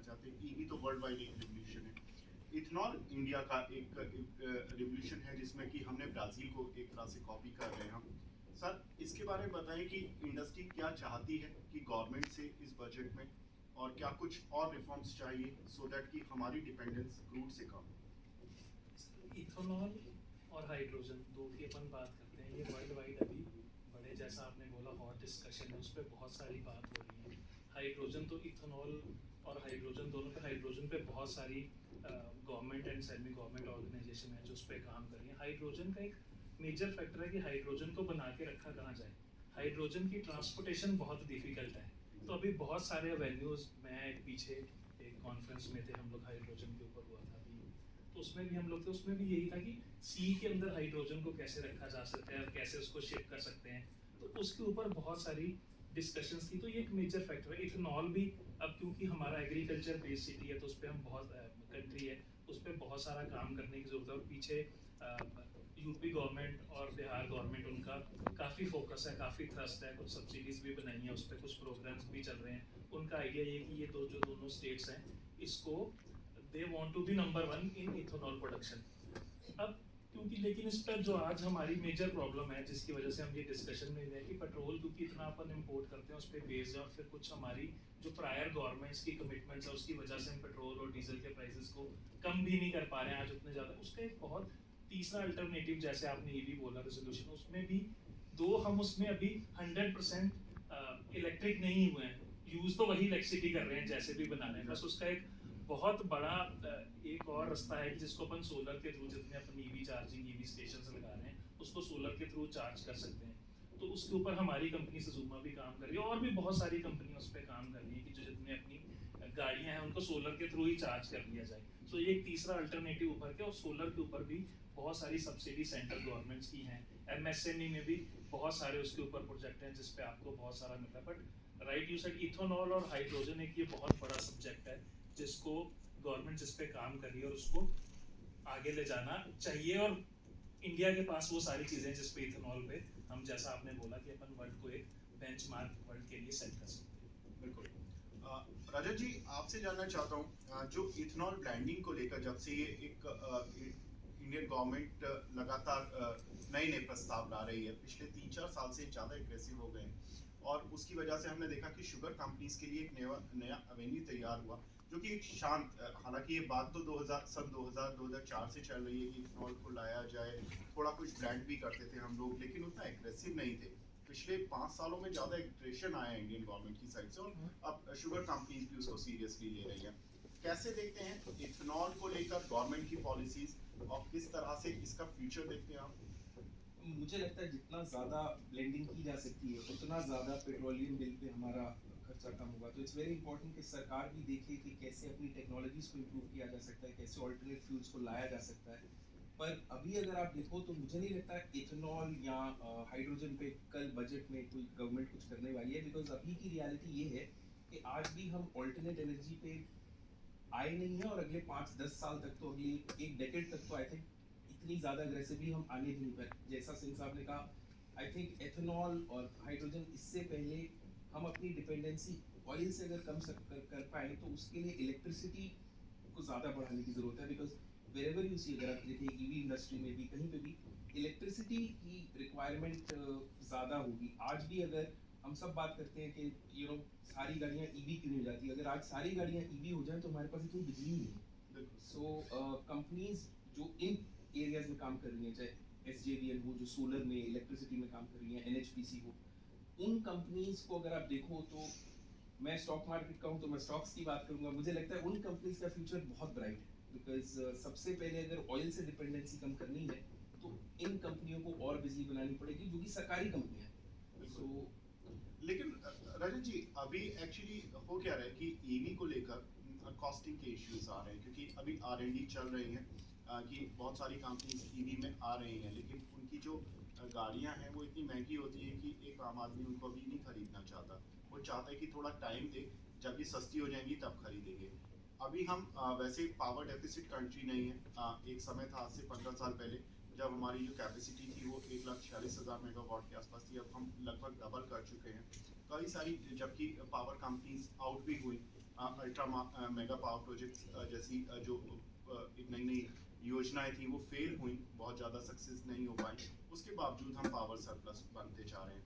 चाहते हैं। ईवी तो वर्ल्ड वाइड एक रिवोल्यूशन है, इथेनॉल इंडिया का एक रिवोल्यूशन है जिसमें कि हमने ब्राजील को एक तरह से कॉपी कर रहे हैं हम। सर इसके बारे में बताएं कि इंडस्ट्री क्या चाहती है कि गवर्नमेंट से इस बजट में, और क्या कुछ और रिफॉर्म्स चाहिए सो दैट कि हमारी डिपेंडेंस क्रूड से कम। इथेनॉल और हाइड्रोजन दो की अपन बात करते हैं, ये वर्ल्ड वाइड अभी बड़े, जैसा आपने बोला, हॉट डिस्कशन है, उस पर बहुत सारी बात हो रही है। हाइड्रोजन तो इथेनॉल और हाइड्रोजन दोनों पे, हाइड्रोजन पे बहुत सारी government and semi government organisation है जो उस पर काम कर रही है। हाइड्रोजन का एक मेजर फैक्टर है कि हाइड्रोजन को बना के रखा कहाँ जाए। हाइड्रोजन की ट्रांसपोर्टेशन बहुत डिफिकल्ट है, तो अभी बहुत सारे वेन्यूज, मैं पीछे एक कॉन्फ्रेंस में थे हम लोग, हाइड्रोजन के ऊपर हुआ था अभी, तो उसमें भी हम लोग थे, उसमें भी यही था कि सी के अंदर हाइड्रोजन को कैसे रखा जा सकता है और कैसे उसको शिप कर सकते हैं, तो उसके ऊपर बहुत सारी डिस्कशंस थी। तो ये एक मेजर फैक्टर है। इथेनॉल भी अब क्योंकि हमारा एग्रीकल्चर बेस्ड सिटी है, तो उस पर हम बहुत कंट्री है, उस पर बहुत सारा काम करने की जरूरत है। और पीछे यूपी गवर्नमेंट और बिहार गवर्नमेंट, उनका काफ़ी फोकस है, काफ़ी थ्रस्ट है, कुछ सब्सिडीज भी बनाई हैं उस पर, कुछ प्रोग्राम्स भी चल रहे हैं। उनका आइडिया ये कि ये दोनों स्टेट्स हैं, इसको they want to be number one in ethanol production. अब क्योंकि लेकिन इस पर जो आज हमारी मेजर प्रॉब्लम है, जिसकी वजह से हम ये डिस्कशन में है कि पेट्रोल क्योंकि इतना अपन इम्पोर्ट करते हैं, उस पर बेस्ड है, और फिर कुछ हमारी जो प्रायर गवर्नमेंट्स की कमिटमेंट्स है, उसकी वजह से हम पेट्रोल और डीजल के प्राइसेस को कम भी नहीं कर पा रहे हैं आज उतने ज़्यादा। उसका एक बहुत तीसरा अल्टरनेटिव, जैसे आपने ईवी बोला रेजोल्यूशन, उसमें भी दो हम उसमें अभी 100% इलेक्ट्रिक नहीं हुए हैं, यूज तो वही इलेक्ट्रिसिटी कर रहे हैं जैसे भी बना रहे हैं, बस उसका एक बहुत बड़ा एक और रास्ता है कि जिसको अपन सोलर के थ्रू, जितने अपन ईवी चार्जिंग ईवी स्टेशन लगा रहे हैं, उसको सोलर के थ्रू चार्ज कर सकते हैं। तो उसके ऊपर हमारी कंपनी सुजुमा भी काम कर रही है, और भी बहुत सारी कंपनियां उस पर काम कर रही है कि जो जितने अपनी गाड़ियां हैं उनको सोलर के थ्रू ही चार्ज कर लिया जाए। तो ये एक तीसरा अल्टरनेटिव उभर के, और सोलर के ऊपर भी बहुत सारी सब्सिडी सेंट्रल गवर्नमेंट्स की हैं। एमएसएमई में भी बहुत सारे उसके ऊपर प्रोजेक्ट हैं जिसपे आपको बहुत सारा मिल रहा है। But right you said, ethanol और हाइड्रोजन एक ये बहुत बड़ा सब्जेक्ट है जिसको गवर्नमेंट जिस पे काम कर रही है, और उसको आगे ले जाना चाहिए। और इंडिया के पास वो सारी चीजें जिस पे इथेनॉल पे हम, जैसा आपने बोला, कि अपन वर्ल्ड को एक बेंचमार्क वर्ल्ड के लिए सेट कर सकते हैं। बिल्कुल। रजत जी आपसे जानना चाहता हूँ, जो इथेनॉल ब्रांडिंग को लेकर जब से ये एक इंडियन गवर्नमेंट लगातार नए नए प्रस्ताव ला रही है, पिछले 3-4 साल से ज़्यादा एग्रेसिव हो गए हैं, और उसकी वजह से हमने देखा कि शुगर कंपनीज के लिए एक नया एवेन्यू तैयार हुआ, जो कि एक शांत, हालांकि ये बात तो 2004 से चल रही है कि इथेनॉल को लाया जाए, थोड़ा कुछ ब्रांड भी करते थे हम लोग, लेकिन उतना एग्रेसिव नहीं थे। पिछले 5 सालों में ज्यादा एग्रेशन आया है इंडियन गवर्नमेंट की साइड से, और अब शुगर कंपनीज भी उसको सीरियसली ले रही हैं। कैसे देखते हैं इथेनॉल को लेकर गवर्नमेंट की पॉलिसीज, और किस तरह से इसका फ्यूचर देखते हैं आप? मुझे लगता है जितना ज़्यादा ब्लेंडिंग की जा सकती है उतना ज़्यादा पेट्रोलियम बिल पे हमारा खर्चा कम होगा। तो इट्स वेरी इंपॉर्टेंट कि सरकार भी देखे कि कैसे अपनी टेक्नोलॉजीज को इम्प्रूव किया जा सकता है, कैसे ऑल्टरनेट फ्यूल्स को लाया जा सकता है। पर अभी अगर आप देखो तो मुझे नहीं लगता इथेनॉल या हाइड्रोजन पे कल बजट में कोई गवर्नमेंट कुछ करने वाली है, बिकॉज अभी की रियलिटी ये है कि आज भी हम ऑल्टरनेट एनर्जी पे आए नहीं है, और अगले 5-10 साल तक, तो अगले एक डेकेड तक तो आई थिंक इतनी ज़्यादा अग्रेसिवली हम आने भी नहीं पाए। जैसा सिंह साहब ने कहा, आई थिंक एथेनॉल और हाइड्रोजन, इससे पहले हम अपनी डिपेंडेंसी ऑयल से अगर कम कर पाए तो उसके लिए इलेक्ट्रिसिटी को ज़्यादा बढ़ाने की ज़रूरत है। बिकॉज वेरेवर यू सी, अगर आप देखें ईवी इंडस्ट्री में भी कहीं पे भी इलेक्ट्रिसिटी की रिक्वायरमेंट ज़्यादा होगी। आज भी अगर हम सब बात करते हैं कि सारी गाड़ियाँ ईवी क्यों नहीं हो जाती, अगर आज सारी गाड़ियाँ ईवी हो जाएं तो हमारे पास इतनी बिजली ही नहीं है। सो कंपनीज जो इन एरियाज में काम कर रही हैं, चाहे एसजेवीएन हो जो सोलर में इलेक्ट्रिसिटी में काम कर रही हैं, एनएचपीसी हो, उन कंपनीज को अगर आप देखो तो, मैं स्टॉक मार्केट का हूँ तो मैं स्टॉक्स की बात करूंगा, मुझे लगता है उन कंपनीज का फ्यूचर बहुत ब्राइट है। बिकॉज सबसे पहले अगर ऑयल से डिपेंडेंसी कम करनी है तो इन कंपनियों को और बिजली बनानी पड़ेगी, जो कि सरकारी कंपनियां हैं। सो लेकिन रजत जी अभी एक्चुअली हो क्या रहा है कि ईवी को लेकर कॉस्टिंग के इश्यूज आ रहे हैं, क्योंकि अभी R&D चल रही हैं, कि बहुत सारी कंपनीज ईवी में आ रही हैं, लेकिन उनकी जो गाड़ियां हैं वो इतनी महंगी होती है कि एक आम आदमी उनको अभी नहीं खरीदना चाहता। वो चाहता है कि थोड़ा टाइम दे, जब ये सस्ती हो जाएंगी तब खरीदेंगे। अभी हम वैसे पावर डेफिसिट कंट्री नहीं है। एक समय था आज से 15 साल पहले, जब हमारी जो कैपेसिटी थी वो 1,46,000 मेगावाट के आसपास थी, अब हम लगभग डबल कर चुके हैं। कई सारी जबकि पावर कंपनीज आउट भी हुई, अल्ट्रा मेगा पावर प्रोजेक्ट जैसी जो एक नई नई योजनाएं थी वो फेल हुई, बहुत ज़्यादा सक्सेस नहीं हो पाई, उसके बावजूद हम पावर सरप्लस बनते जा रहे हैं।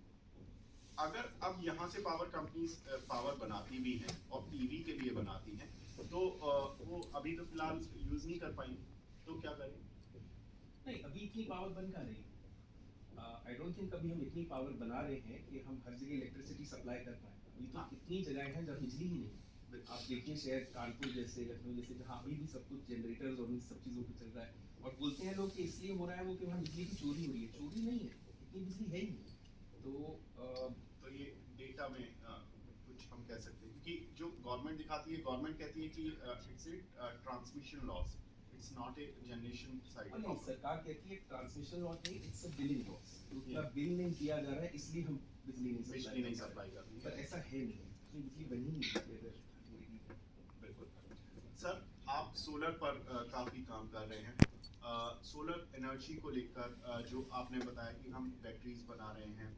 अगर अब यहाँ से पावर कंपनीज पावर बनाती भी हैं और पीवी के लिए बनाती हैं, तो वो अभी तो फिलहाल यूज़ नहीं कर पाएंगे, तो क्या करें? नहीं, अभी इतनी पावर बन कहाँ रही? आई डोंट थिंक अभी हम इतनी पावर बना रहे हैं कि हम हर जगह इलेक्ट्रिसिटी सप्लाई कर पाए। अभी तो हाँ। इतनी जगह हैं जहाँ बिजली ही नहीं है। आप देखिए शहर कानपुर जैसे, लखनऊ जैसे, जहाँ अभी भी सब कुछ जनरेटर्स और इन सब चीज़ों पे चल रहा है, और बोलते हैं लोग कि इसलिए हो रहा है वो कि वहाँ बिजली की चोरी हो रही है। चोरी नहीं है, इतनी बिजली है ही नहीं। तो ये डेटा में कुछ हम कह सकते हैं, क्योंकि जो गवर्नमेंट दिखाती है, गवर्नमेंट कहती है कि it's a transmission loss, it's not a generation side. नहीं, सरकार कहती है ट्रांसमिशन लॉस नहीं, इट्स अ बिलिंग लॉस, क्योंकि Yeah. अब बिल नहीं दिया जा रहा है इसलिए हम बिजली बिजली नहीं कर सप्लाई रहे कर रही हैं। पर है। ऐसा है नहीं, इतनी बिजली बनी नहीं है अगर होगी। बिल्कुल सर, आप सोलर पर काफ़ी काम कर रहे हैं। सोलर एनर्जी को लेकर जो आपने बताया कि हम बैटरीज बना रहे हैं,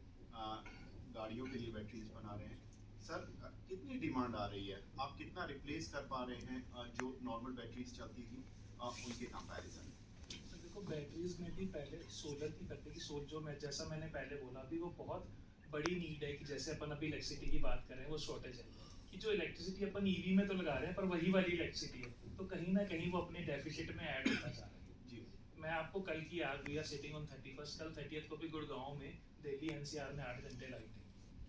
गाड़ियों के लिए बैटरीज बना रहे हैं, सर कितनी डिमांड आ रही है? आप कितना रिप्लेस कर पा रहे हैं जो नॉर्मल बैटरीज चलती थी उनके कंपैरिजन? तो देखो, बैटरीज में भी पहले सोलर की करते कि सोच जो मैं जैसा मैंने पहले बोला, अभी वो बहुत बड़ी नीड है कि जैसे अपन अभी इलेक्ट्रिसिटी की बात कर रहे हैं, वो शॉर्टेज है कि जो इलेक्ट्रिसिटी अपन ईवी में तो लगा रहे हैं पर वही वाली इलेक्ट्रिसिटी है, तो कहीं ना कहीं वो अपने डेफिसिट में ऐड होता जा रहा है। जी। मैं आपको कल की याद, we are sitting on 31st, कल 30th को भी गुड़गांव में दिल्ली एनसीआर में 8 घंटे लाइट है।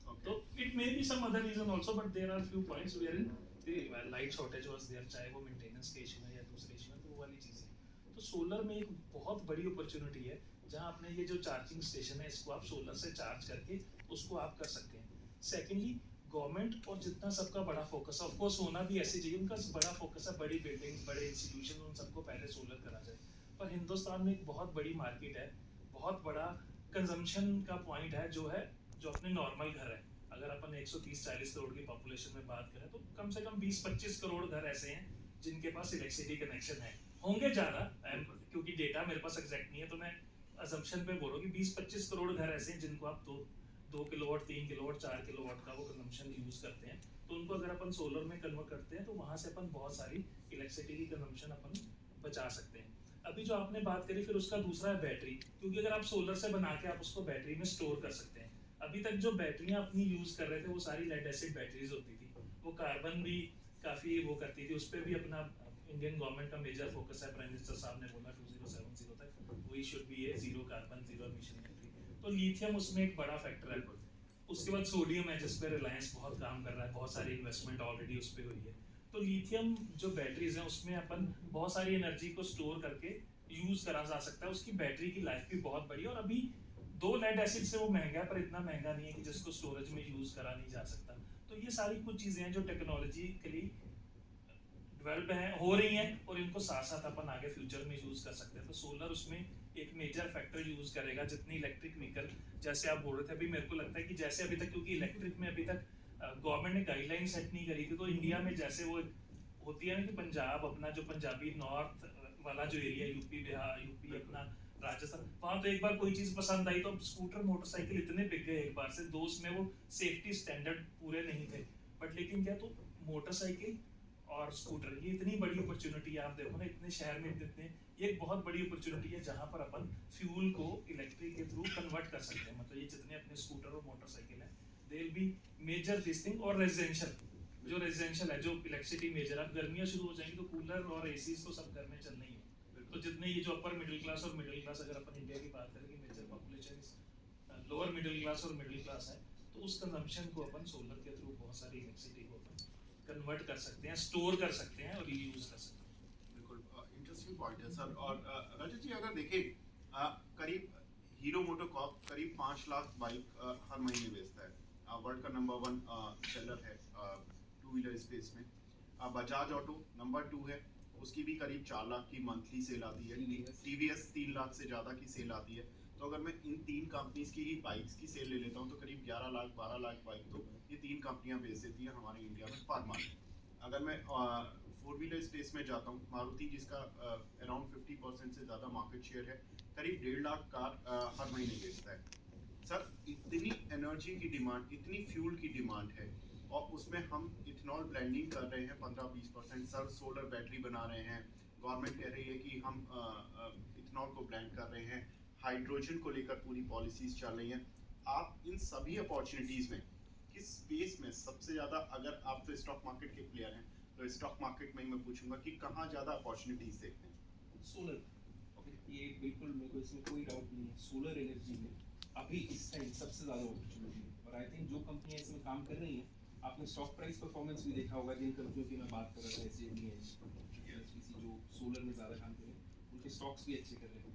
Okay. तो it may be some other reason also, but there are few points where in the light shortage was there, चाहे वो मेंटेनेंस के इशू है या दूसरे इशू है, तो वो वाली चीजें। तो सोलर में एक बहुत बड़ी अपॉर्चुनिटी है, जहां आपने ये जो चार्जिंग स्टेशन है इसको आप सोलर से चार्ज करके उसको आप कर सकते हैं। सेकेंडली, गवर्नमेंट और जितना सबका बड़ा फोकस है, ऑफकोर्स होना भी ऐसे चाहिए, उनका बड़ा फोकस है बड़ी बिल्डिंग्स, बड़े इंस्टीट्यूशन, उन सबको पहले सोलर करा जाए। पर हिंदुस्तान में एक बहुत बड़ी मार्केट है, बहुत बड़ा कंजम्पशन का पॉइंट है, जो है जो अपने नॉर्मल घर है। अगर अपन 130-40 करोड़ की पॉपुलेशन में बात करें तो कम से कम 20-25 करोड़ घर ऐसे हैं जिनके पास इलेक्ट्रिसिटी कनेक्शन है। होंगे ज़्यादा, क्योंकि डेटा मेरे पास एग्जैक्ट नहीं है, तो मैं अजम्पशन पे बोल रहा हूँ कि 20-25 करोड़ घर ऐसे हैं जिनको आप 2 किलोवाट, 3 किलोवाट, 4 किलोवाट का वो कंजम्पशन यूज करते हैं। तो उनको अगर अपन सोलर में कन्वर्ट करते हैं तो वहाँ से अपन बहुत सारी इलेक्ट्रिसिटी की कंजम्पशन अपन बचा सकते हैं। अभी जो आपने बात करी, फिर उसका दूसरा है बैटरी, क्योंकि अगर आप सोलर से बना के आप उसको बैटरी में स्टोर कर सकते हैं। अभी तक जो बैटरियां अपनी यूज कर रहे थे वो सारी लेड एसिड बैटरीज होती थी, वो कार्बन भी काफी वो करती थी, उस पर भी अपना इंडियन गवर्नमेंट का मेजर फोकस है। प्राइम मिनिस्टर साहब ने बोला 2070 तक we should be a zero carbon, zero emission country. तो लिथियम उसमें एक बड़ा फैक्टर है। उसके बाद सोडियम है, जिस पे रिलायंस बहुत काम कर रहा है, बहुत सारी इन्वेस्टमेंट ऑलरेडी उस पर हुई है। तो लिथियम जो बैटरीज हैं उसमें अपन बहुत सारी एनर्जी को स्टोर करके यूज करा जा सकता है, उसकी बैटरी की लाइफ भी बहुत बड़ी है। और अभी 2 लेड एसिड से वो महंगा है, पर इतना महंगा नहीं है कि जिसको स्टोरेज में यूज करा नहीं जा सकता। तो ये सारी कुछ चीजें हैं जो टेक्नोलॉजिकली डेवलप हैं, हो रही हैं, और इनको साथ साथ अपन आगे फ्यूचर में यूज कर सकते हैं। तो सोलर उसमें एक मेजर फैक्टर यूज करेगा। जितनी इलेक्ट्रिक व्हीकल, जैसे आप बोल रहे थे, अभी मेरे को लगता है कि जैसे अभी तक, क्योंकि इलेक्ट्रिक में अभी तक गवर्नमेंट ने गाइडलाइन सेट नहीं करी थी, तो इंडिया में जैसे वो होती है ना कि पंजाब अपना जो पंजाबी नॉर्थ वाला जो एरिया, यूपी बिहार, यूपी अपना राजस्थान, वहाँ तो एक बार कोई चीज पसंद आई तो स्कूटर मोटरसाइकिल इतने बिक गए एक बार से, दो उसमें वो सेफ्टी स्टैंडर्ड पूरे नहीं थे। बट लेकिन क्या, तो मोटरसाइकिल और स्कूटर, ये इतनी बड़ी अपॉर्चुनिटी है। आप देखो ना, इतने शहर में इतने, ये एक बहुत बड़ी अपॉर्चुनिटी है जहाँ पर अपन फ्यूल को इलेक्ट्रिक के थ्रू कन्वर्ट कर सकते हैं। मतलब ये जितने अपने स्कूटर और मोटरसाइकिल है, they will be measure this thing. और रेजिडेंशियल, जो रेजिडेंशियल है, जो इलेक्ट्रिसिटी मेजर, अब गर्मियाँ शुरू हो जाएंगी तो कूलर और एसी तो सब घर में चलना ही है। तो जितने ये जो अपर मिडिल क्लास और मिडिल क्लास, अगर अपन इंडिया की बात करें कि major population lower middle class और मिडिल क्लास है, तो उस कंजम्पशन को अपन सोलर के थ्रू बहुत सारी इलेक्ट्रिसिटी को अपन कन्वर्ट कर सकते हैं, स्टोर कर सकते हैं और रीयूज कर सकते हैं। बिल्कुल इंटरेस्टिंग पॉइंट है सर। और रजत जी, अगर देखें करीब हीरो मोटोकॉर्प करीब 5 लाख बाइक हर महीने बेचता है, वर्ल्ड का नंबर 1 सेलर है 2 व्हीलर स्पेस में। बजाज ऑटो नंबर 2 है, उसकी भी करीब 4 लाख की मंथली सेल आती है। टीवीएस 3 लाख से ज़्यादा की सेल आती है। तो अगर मैं इन 3 कंपनीज की ही बाइक्स की सेल ले लेता हूँ तो करीब 11 लाख 12 लाख बाइक तो ये 3 कंपनियाँ बेच देती हैं हमारे इंडिया में पर मंथ। अगर मैं 4 व्हीलर स्पेस में जाता हूँ, मारुति जिसका अराउंड 50% से ज़्यादा मार्केट शेयर है, करीब 1.5 लाख कार हर महीने बेचता है। सर, इतनी एनर्जी की डिमांड, इतनी फ्यूल की डिमांड है, और उसमें हम इथेनॉल ब्लेंडिंग कर रहे हैं 15-20%, सर सोलर बैटरी बना रहे हैं, गवर्नमेंट कह रही है कि हम इथेनॉल को ब्लेंड कर रहे हैं, हाइड्रोजन को लेकर पूरी पॉलिसीज चल रही हैं। आप इन सभी अपॉर्चुनिटीज़ में किस स्पेस में सबसे ज़्यादा, अगर आप तो स्टॉक मार्केट के प्लेयर हैं तो स्टॉक मार्केट में ही मैं पूछूंगा कि कहाँ ज़्यादा अपॉर्चुनिटीज़ देखते हैं? सोलर, ये बिल्कुल मेरे को इसमें कोई डाउट नहीं है, सोलर एनर्जी में अभी इस टाइम सबसे ज़्यादा अपॉर्चुनिटी है। और आई थिंक जो कंपनियां इसमें काम कर रही हैं, आपने स्टॉक प्राइस परफॉर्मेंस भी देखा होगा, जिन कंपनियों की मैं बात कर रहा था, एसजेवीएन जो सोलर में ज़्यादा काम कर रहे हैं, उनके स्टॉक्स भी अच्छे कर रहे हैं।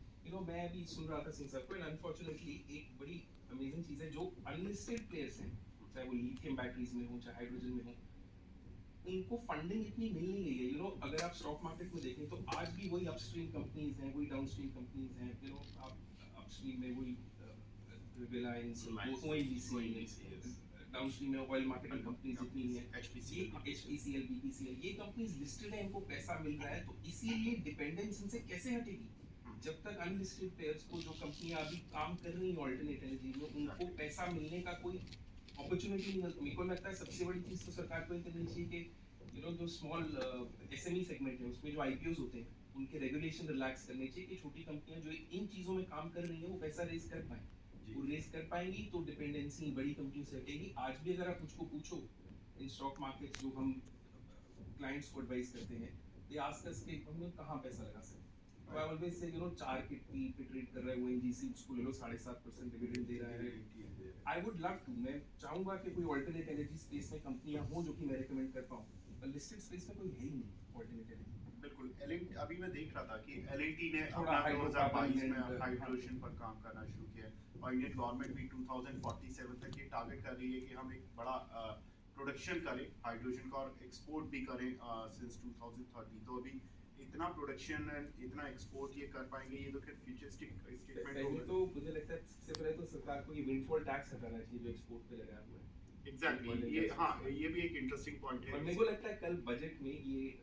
मैं अभी सुन रहा था सिंह साहब को, एंड अनफॉर्चुनेटली एक बड़ी अमेजिंग चीज़ है, जो अनलिस्टेड प्लेयर्स हैं, चाहे वो लिथियम बैटरीज में हो चाहे हाइड्रोजन में हो, उनको फंडिंग इतनी मिल नहीं रही है। अगर आप स्टॉक मार्केट में देखें तो आज भी वही अपस्ट्रीम कंपनीज हैं, वही डाउनस्ट्रीम कंपनीज हैं। आप अपस्ट्रीम में वही रिलायंस, ओएनजीसी, डाउनस्ट्रीम में ऑयल मार्केटिंग कंपनीज जितनी हैं, एचपीसीएल, बीपीसीएल, ये कंपनीज लिस्टेड है, इनको पैसा मिल रहा है, तो इसीलिए डिपेंडेंस इनसे कैसे हटेगी? जब तक अनलिस्टेड प्लेयर्स को, जो कंपनियां अभी काम कर रही हैं ऑल्टरनेट एनर्जी में, उनको पैसा मिलने का कोई अपॉर्चुनिटी नहीं मिलती। मेरे को लगता है सबसे बड़ी चीज़ तो सरकार को ये करनी चाहिए कि जो स्मॉल एसएमई सेगमेंट है, उसमें जो आईपीओस होते हैं, उनके रेगुलेशन रिलैक्स करने चाहिए कि छोटी कंपनियां जो इन चीज़ों में काम कर रही हैं वो पैसा रेज कर पाएँ। वो रेज कर पाएंगी तो डिपेंडेंसी बड़ी कंपनियों से हटेगी। आज भी अगर आप मुझको पूछो, इन स्टॉक मार्केट जो हम क्लाइंट्स को एडवाइस करते हैं, दे आस्क अस कि हम कहाँ पैसा लगा सकते हैं। आई ऑलवेज से 4 की पे ट्रेड कर रहा है ओएनजीसी, उसको ले लो 7.5% डिविडेंड दे रहा है। आई वुड लव टू, मैं चाहूंगा कि कोई ऑल्टरनेट एनर्जी स्पेस में कंपनियां हो जो कि मैं रेकमेंड कर पाऊँ, पर लिस्टेड स्पेस में कोई है ही नहीं ऑल्टरनेट एनर्जी। बिल्कुल। अभी मैं देख रहा था कि एलएनटी ने थोड़ा अपना 2022 में हाइड्रोजन हाइड्रोजन पर काम करना शुरू किया, और इंडियन गवर्नमेंट भी 2047 तक ये टारगेट कर रही है कि हम एक बड़ा प्रोडक्शन करें हाइड्रोजन का और एक्सपोर्ट भी करें सिंस 2030। तो अभी इतना प्रोडक्शन एंड इतना एक्सपोर्ट ये कर पाएंगे, ये तो फिर फ्यूचरिस्टिक स्टेटमेंट होगा। तो मुझे लगता है सबसे पहले तो सरकार को ये विंडफॉल टैक्स हटाना चाहिए जो एक्सपोर्ट पे लगाया हुआ है। एग्जैक्टली, ये हाँ, ये भी एक इंटरेस्टिंग पॉइंट है। और मेरे को लगता है कल बजट में ये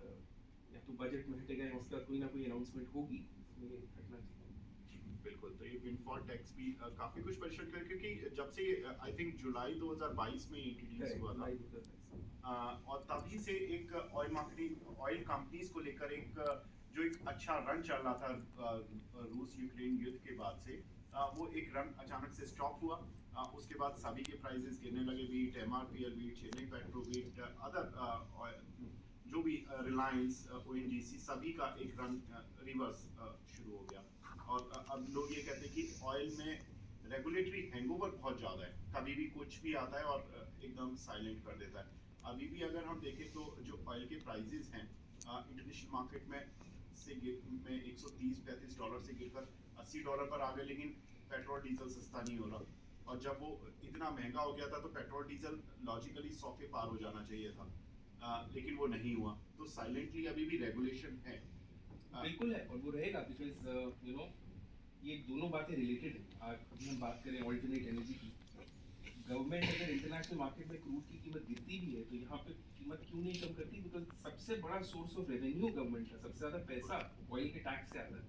या तो बजट में हटेगा या उसका कोई ना कोई अनाउंसमेंट होगी, इसमें ये हटना चाहिए। बिल्कुल। तो ये विंडफॉल टैक्स भी काफी कुछ परेशान कर, क्योंकि जब से आई थिंक जुलाई 2022 में इंट्रोड्यूस हुआ था, और तभी से एक ऑयल मार्केटिंग, ऑयल कंपनीज को लेकर जो एक अच्छा रन चल रहा था रूस यूक्रेन युद्ध के बाद से, वो एक रन अचानक से स्टॉप हुआ। उसके बाद सभी के प्राइसेस गिरने लगे, be it MRPL, be it Chennai petro, be it other जो भी रिलायंस, ओएनजीसी, सभी का एक रन रिवर्स शुरू हो गया। और अब लोग ये कहते हैं कि ऑयल में रेगुलेटरी हैंगओवर बहुत ज़्यादा है, कभी भी कुछ भी आता है और एकदम साइलेंट कर देता है। अभी भी अगर हम देखें तो जो ऑयल के प्राइसेस हैं इंटरनेशनल मार्केट में $130-135 से गिरकर $80 पर आ गए, लेकिन पेट्रोल डीजल सस्ता नहीं हो रहा। और जब वो इतना महंगा हो गया था तो पेट्रोल डीजल लॉजिकली 100 के पार हो जाना चाहिए था, लेकिन वो नहीं हुआ। तो साइलेंटली अभी भी रेगुलेशन है। बिल्कुल है, और वो रहेगा, बिकॉज ये दोनों बातें रिलेटेड है। आज हम बात करें ऑल्टरनेट एनर्जी की, गवर्नमेंट अगर इंटरनेशनल मार्केट में क्रूड की कीमत गिरती भी है तो यहाँ पे कीमत क्यों नहीं कम करती? बिकॉज सबसे बड़ा सोर्स ऑफ रेवेन्यू गवर्नमेंट का, सबसे ज्यादा पैसा ऑयल के टैक्स से आता है।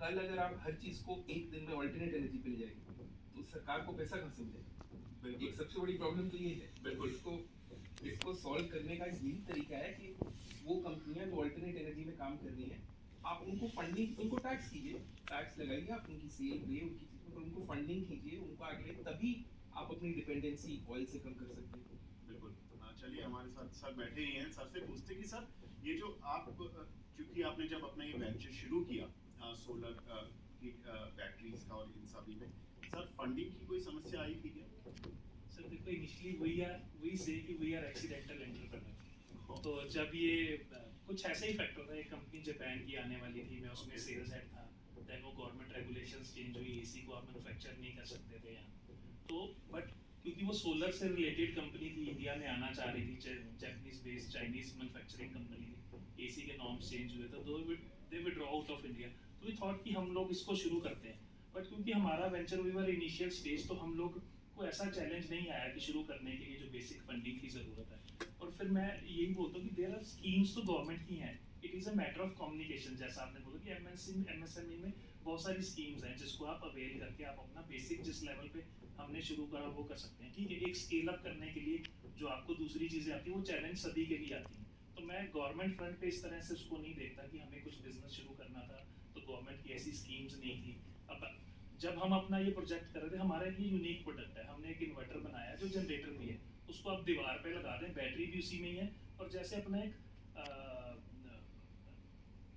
कल अगर आप हर चीज को एक दिन में ऑल्टरनेट एनर्जी पे ले जाएंगे तो सरकार को पैसा कहाँ से मिलेगा? एक सबसे बड़ी प्रॉब्लम तो ये है। बिल्कुल, इसको सॉल्व करने का यही तरीका है कि वो कंपनियां जो ऑल्टरनेट एनर्जी में काम कर रही हैं, आप उनको फंडिंग, उनको टैक्स कीजिए, टैक्स लगाइए, आप उनकी सेल पे, उनकी चीज़ों पर उनको फंडिंग कीजिए, उनको आगे, तभी आप अपनी डिपेंडेंसी ऑयल से कम कर सकते हैं। बिल्कुल। चलिए, हमारे साथ सर बैठे ही हैं, सर से पूछते कि सर ये जो आप, क्योंकि आपने जब अपना ये वेंचर शुरू किया सोलर की बैटरीज का और इन सभी में, सर फंडिंग की कोई समस्या आई थी क्या? सर देखो, initially we are accidental entrepreneur. तो जब ये कुछ ऐसा ही फैक्टर था, एक कंपनी जापान की आने वाली थी, मैं उसमें सेल्स हेड था, देन वो गवर्नमेंट रेगुलेशंस चेंज हुई, एसी को आप मैन्युफैक्चर नहीं कर सकते थे यहाँ। तो बट क्योंकि वो सोलर से रिलेटेड कंपनी थी, इंडिया में आना चाह रही थी, Japanese based Chinese manufacturing company थी, एसी के नॉर्म्स चेंज हुए थे तो दे विड्रॉ आउट ऑफ इंडिया। तो वी थॉट कि हम लोग इसको शुरू करते हैं, बट क्योंकि हमारा venture we were initial stage, तो हम लोग को ऐसा चैलेंज नहीं आया कि शुरू करने के लिए जो बेसिक फंडिंग की ज़रूरत है। और फिर मैं यही बोलता हूँ कि देयर आर स्कीम्स तो गवर्नमेंट की हैं, it is a matter of communication. जैसा आपने बोला कि एमएसएमई में बहुत सारी स्कीम्स हैं जिसको आप अवेल करके आप अपना बेसिक जिस लेवल पे हमने शुरू करा वो कर सकते हैं। ठीक है, एक स्केल अप करने के लिए जो आपको दूसरी चीज़ें आती हैं वो चैलेंज सभी के लिए आती हैं। तो मैं गवर्नमेंट फ्रंट पे इस तरह से उसको नहीं देखता कि हमें कुछ बिजनेस शुरू करना था तो गवर्नमेंट की ऐसी स्कीम्स नहीं थी। अब जब हम अपना ये प्रोजेक्ट कर रहे थे, हमारा ये यूनिक प्रोडक्ट है, हमने एक इन्वर्टर बनाया जो जनरेटर भी है, उसको आप दीवार पे लगा दें, बैटरी भी उसी में ही है, और जैसे अपना एक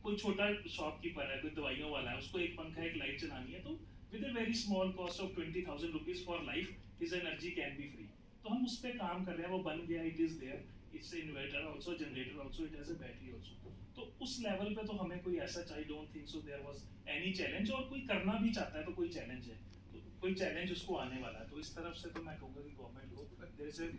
कोई छोटा शॉपकीपर है, कोई दवाइयों वाला है, उसको एक पंखा एक लाइट चलानी है, तो with a very small cost of 20,000 rupees for life his energy can be free. तो हम उस पर काम कर रहे हैं, वो बन गया, it is there, it's inverter also, generator also, it has a battery also. तो उस लेवल पे तो हमें कोई ऐसा, I don't think so there was any challenge, और कोई करना भी चाहता है तो कोई चैलेंज है, तो कोई चैलेंज उसको आने वाला है। तो इस तरफ से तो मैं कहूँगा कि गवर्नमेंट को देयर इज अ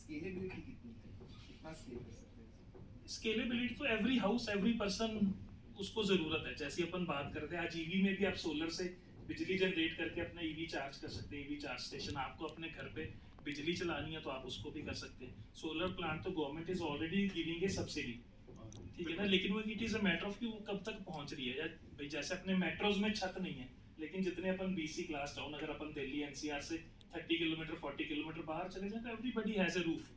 स्केलेबिलिटी कितनी है, कितना स्केल कर सकते हैं? स्केलेबिलिटी। तो एवरी हाउस, एवरी पर्सन उसको जरूरत है। जैसे अपन बात करते हैं आज ईवी में भी, आप सोलर से बिजली जनरेट करके अपना ईवी चार्ज कर सकते हैं, ईवी चार्ज स्टेशन। आपको अपने घर पे बिजली चलानी है तो आप उसको भी कर सकते हैं। सोलर प्लांट तो government is already giving a subsidy, ठीक है ना, लेकिन वो it is a matter of कि वो कब तक पहुंच रही है। या भाई जैसे अपने मेट्रोज में छत नहीं है, लेकिन जितने अपन बीसी क्लास टाउन, अगर अपन दिल्ली एनसीआर से 30 किलोमीटर 40 किलोमीटर बाहर चले जाए तो एवरीबडी हैज अ रूफ।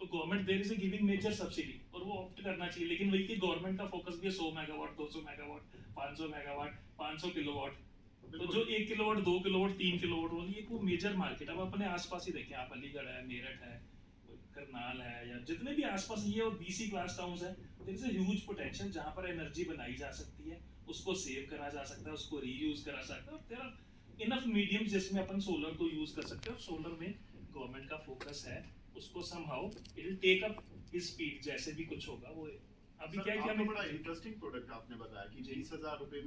तो government there is a giving major subsidy, और वो ऑप्ट करना चाहिए। लेकिन वही कि गवर्नमेंट का फोकस भी है 100 मेगावाट, 200 मेगावाट, 500 मेगावाट, 500 किलोवाट। तो जो 1 किलोवाट, 2 किलोवाट, 3 किलोवाट वाली एक वो मेजर मार्केट। अब अपने आसपास ही देखें आप, अलीगढ़ है, मेरठ है, करनाल है, या जितने भी आसपास ये और बीसी क्लास टाउन्स है, there is a huge potential जहां पर एनर्जी बनाई जा सकती है, उसको सेव करा जा सकता है, उसको रीयूज करा सकता है, और देयर आर इनफ मीडियम जिसमें अपन सोलर को यूज कर सकते हैं। और सोलर में गवर्नमेंट का फोकस है, उसको somehow it will take up his speed, जैसे भी कुछ होगा वो। अभी सर, क्या है कि आपका हमें बड़ा इंटरेस्टिंग प्रोडक्ट आपने बताया कि जी। 20,000 रुपए में